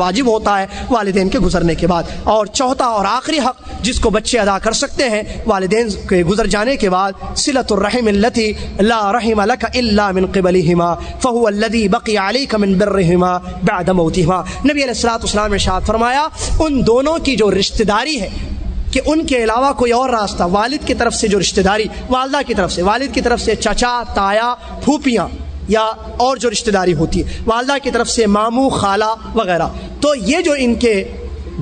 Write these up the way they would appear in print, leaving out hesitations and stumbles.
واجب ہوتا ہے والدین کے گزرنے کے بعد۔ اور چوتھا اور آخری حق جس کو بچے ادا کر سکتے ہیں والدین کے گزر جانے کے بعد، صلۃ الرحم التي لا رحم لك الا من قبلهما فهو الذي بقي عليك من برهما بعد موتهما۔ نبی علیہ الصلوۃ والسلام نے ارشاد فرمایا ان دونوں کی جو رشتہ داری ہے کہ ان کے علاوہ کوئی اور راستہ، والد کی طرف سے جو رشتہ داری، والدہ کی طرف سے، والد کی طرف سے چچا، تایا، پھوپھیاں یا اور جو رشتہ داری ہوتی ہے، والدہ کی طرف سے ماموں، خالہ وغیرہ، تو یہ جو ان کے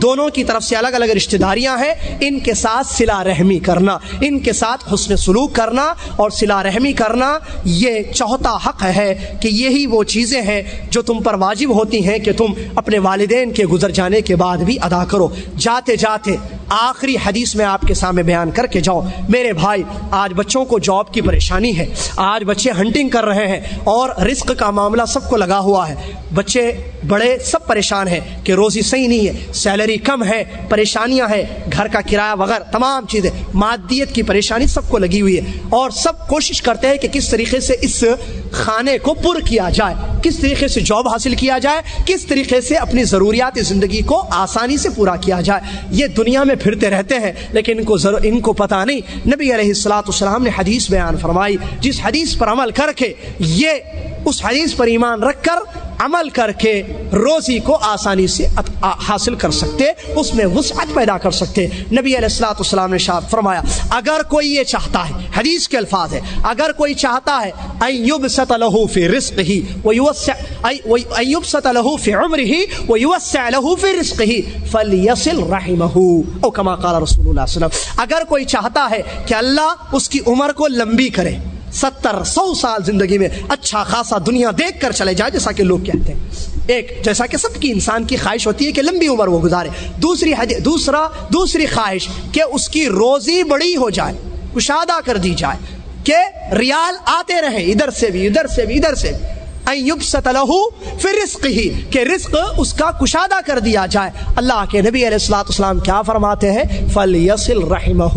دونوں کی طرف سے الگ الگ رشتہ داریاں ہیں، ان کے ساتھ صلہ رحمی کرنا، ان کے ساتھ حسن سلوک کرنا اور صلہ رحمی کرنا، یہ چوتھا حق ہے کہ یہی وہ چیزیں ہیں جو تم پر واجب ہوتی ہیں کہ تم اپنے والدین کے گزر جانے کے بعد بھی ادا کرو۔ جاتے جاتے آخری حدیث میں آپ کے سامنے بیان کر کے جاؤں، میرے بھائی آج بچوں کو جاب کی پریشانی ہے، آج بچے ہنٹنگ کر رہے ہیں اور رزق کا معاملہ سب کو لگا ہوا ہے، بچے بڑے سب پریشان ہیں کہ روزی صحیح نہیں ہے، سیلری کم ہے، پریشانیاں ہیں، گھر کا کرایہ وغیرہ تمام چیزیں، مادیت کی پریشانی سب کو لگی ہوئی ہے، اور سب کوشش کرتے ہیں کہ کس طریقے سے اس خانے کو پر کیا جائے، کس طریقے سے جاب حاصل کیا جائے، کس طریقے سے اپنی ضروریات زندگی کو آسانی سے پورا کیا جائے۔ یہ دنیا میں پھرتے رہتے ہیں لیکن ان کو پتہ نہیں۔ نبی علیہ الصلوۃ والسلام نے حدیث بیان فرمائی، جس حدیث پر عمل کر کے، یہ اس حدیث پر ایمان رکھ کر عمل کر کے روزی کو آسانی سے حاصل کر سکتے، اس میں وسعت پیدا کر سکتے۔ نبی علیہ الصلوۃ والسلام نے ارشاد فرمایا اگر کوئی یہ چاہتا ہے، حدیث کے الفاظ ہے، اگر کوئی چاہتا ہے ان یبسط له فی رزقہ ویوسع ان یبسط له فی عمرہ ویوسع له فی رزقہ فلیصل رحمہ او کما قال رسول اللہ صلی اللہ علیہ وسلم۔ اگر کوئی چاہتا ہے کہ اللہ اس کی عمر کو لمبی کرے، 70-100 سال زندگی میں اچھا خاصا دنیا دیکھ کر چلے جائے، جیسا کہ لوگ کہتے ہیں، ایک جیسا کہ سب کی انسان کی خواہش ہوتی ہے کہ لمبی عمر وہ گزارے، دوسری خواہش کہ اس کی روزی بڑی ہو جائے، کشادہ کر دی جائے، کہ ریال آتے رہیں ادھر سے بھی ادھر سے بھی ادھر سے بھی، ان یبسط له فی رزقہ، کہ رزق اس کا کشادہ کر دیا جائے۔ اللہ کے نبی علیہ الصلوۃ والسلام کیا فرماتے ہیں؟ فلیصل رحمہ،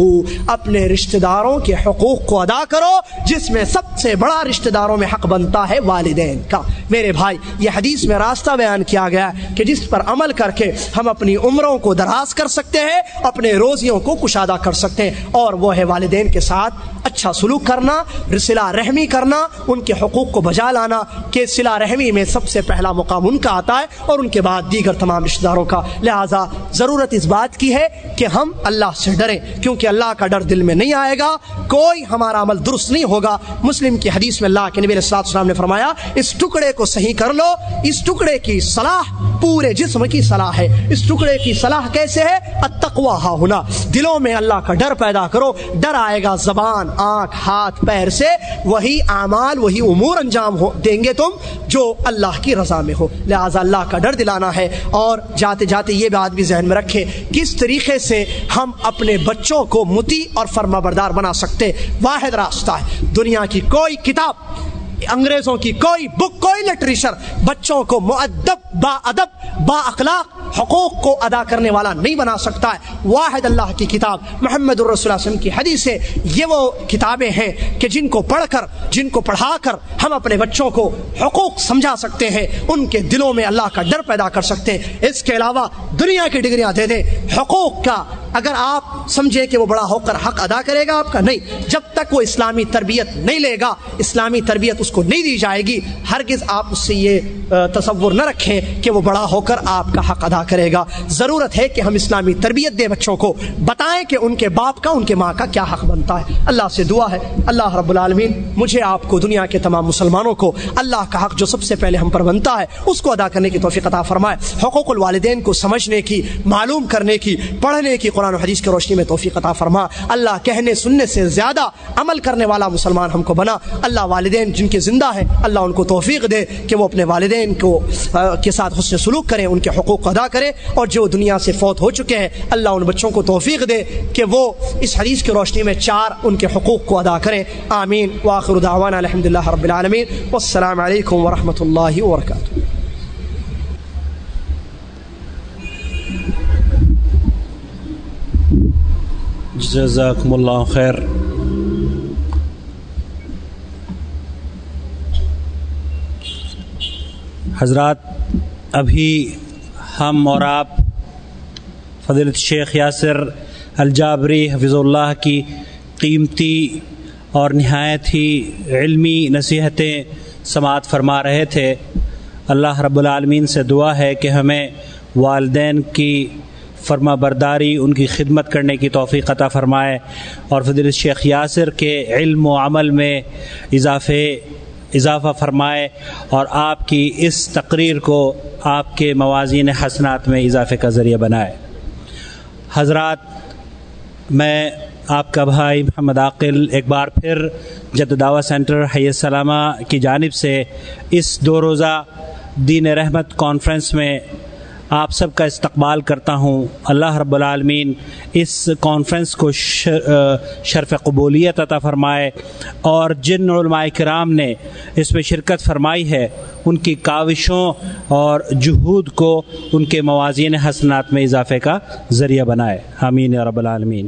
اپنے رشتہ داروں کے حقوق کو ادا کرو، جس میں سب سے بڑا رشتہ داروں میں حق بنتا ہے والدین کا۔ میرے بھائی یہ حدیث میں راستہ بیان کیا گیا کہ جس پر عمل کر کے ہم اپنی عمروں کو دراز کر سکتے ہیں، اپنے روزیوں کو کشادہ کر سکتے ہیں، اور وہ ہے والدین کے ساتھ اچھا سلوک کرنا، صلہ رحمی کرنا، ان کے حقوق کو بجا لانا، کہ صلہ رحمی میں سب سے پہلا مقام ان کا آتا ہے اور ان کے بعد دیگر تمام رشتہ داروں کا۔ لہٰذا ضرورت اس بات کی ہے کہ ہم اللہ سے ڈریں، کیونکہ اللہ کا ڈر دل میں نہیں آئے گا کوئی ہمارا عمل درست نہیں ہوگا۔ مسلم کی حدیث میں اللہ کے نبی علیہ الصلوۃ والسلام نے فرمایا اس ٹکڑے کو صحیح کر لو، اس ٹکڑے کی صلاح پورے جسم کی صلاح ہے۔ اس ٹکڑے کی صلاح کیسے ہے؟ التقویٰ ہا ہونا، دلوں میں اللہ کا ڈر پیدا کرو، ڈر آئے گا زبان، آنکھ، ہاتھ، پیر سے وہی اعمال، وہی امور انجام دیں گے تم جو اللہ کی رضا میں ہو۔ لہٰذا اللہ کا ڈر دلانا ہے، اور جاتے جاتے یہ بات بھی ذہن میں رکھے کس طریقے سے ہم اپنے بچوں کو مطیع اور فرما بردار بنا سکتے۔ واحد راستہ ہے، دنیا کی کوئی کتاب، انگریزوں کی کوئی بک، کوئی لٹریچر بچوں کو مؤدب، با ادب، با اخلاق، حقوق کو ادا کرنے والا نہیں بنا سکتا ہے۔ واحد اللہ کی کتاب محمد الرسول صلی اللہ علیہ وسلم کی حدیث ہے، یہ وہ کتابیں ہیں کہ جن کو پڑھ کر، جن کو پڑھا کر ہم اپنے بچوں کو حقوق سمجھا سکتے ہیں، ان کے دلوں میں اللہ کا ڈر پیدا کر سکتے ہیں۔ اس کے علاوہ دنیا کی ڈگریاں دے دیں حقوق کا، اگر آپ سمجھیں کہ وہ بڑا ہو کر حق ادا کرے گا آپ کا، نہیں، جب تک وہ اسلامی تربیت نہیں لے گا، اسلامی تربیت اس کو نہیں دی جائے گی، ہرگز آپ اس سے یہ تصور نہ رکھیں کہ وہ بڑا ہو کر آپ کا حق ادا کرے گا۔ ضرورت ہے کہ ہم اسلامی تربیت دیں بچوں کو، بتائیں کہ ان کے باپ کا، ان کے ماں کا کیا حق بنتا ہے۔ اللہ سے دعا ہے اللہ رب العالمین مجھے آپ کو، دنیا کے تمام مسلمانوں کو اللہ کا حق جو سب سے پہلے ہم پر بنتا ہے اس کو ادا کرنے کی توفیق عطا فرمائے، حقوق الوالدین کو سمجھنے کی، معلوم کرنے کی، پڑھنے کی، قرآن و حدیث کی روشنی میں توفیق عطا فرما۔ اللہ کہنے سننے سے زیادہ عمل کرنے والا مسلمان ہم کو بنا۔ اللہ والدین جن کے زندہ ہیں اللہ ان کو توفیق دے کہ وہ اپنے والدین کو کے ساتھ حسن سلوک کریں، ان کے حقوق کو ادا کریں، اور جو دنیا سے فوت ہو چکے ہیں اللہ ان بچوں کو توفیق دے کہ وہ اس حدیث کی روشنی میں 4 ان کے حقوق کو ادا کریں۔ آمین۔ وآخر دعوانا الحمدللہ رب العالمین، والسلام علیکم ورحمۃ اللہ وبرکاتہ۔ جزاکم اللہ خیر۔ حضرات ابھی ہم اور آپ فضیلت شیخ یاسر الجابری حفظ اللہ کی قیمتی اور نہایت ہی علمی نصیحتیں سماعت فرما رہے تھے. اللہ رب العالمین سے دعا ہے کہ ہمیں والدین کی فرما برداری، ان کی خدمت کرنے کی توفیق عطا فرمائے، اور فضیلت شیخ یاسر کے علم و عمل میں اضافہ فرمائے، اور آپ کی اس تقریر کو آپ کے موازین حسنات میں اضافے کا ذریعہ بنائے. حضرات، میں آپ کا بھائی محمد عاقل ایک بار پھر جد دعویٰ سینٹر حی السلامہ کی جانب سے اس 2 روزہ دین رحمت کانفرنس میں آپ سب کا استقبال کرتا ہوں. اللہ رب العالمین اس کانفرنس کو شرف قبولیت عطا فرمائے، اور جن علماء کرام نے اس میں شرکت فرمائی ہے ان کی کاوشوں اور جہود کو ان کے موازین حسنات میں اضافے کا ذریعہ بنائے. آمین یا رب العالمین.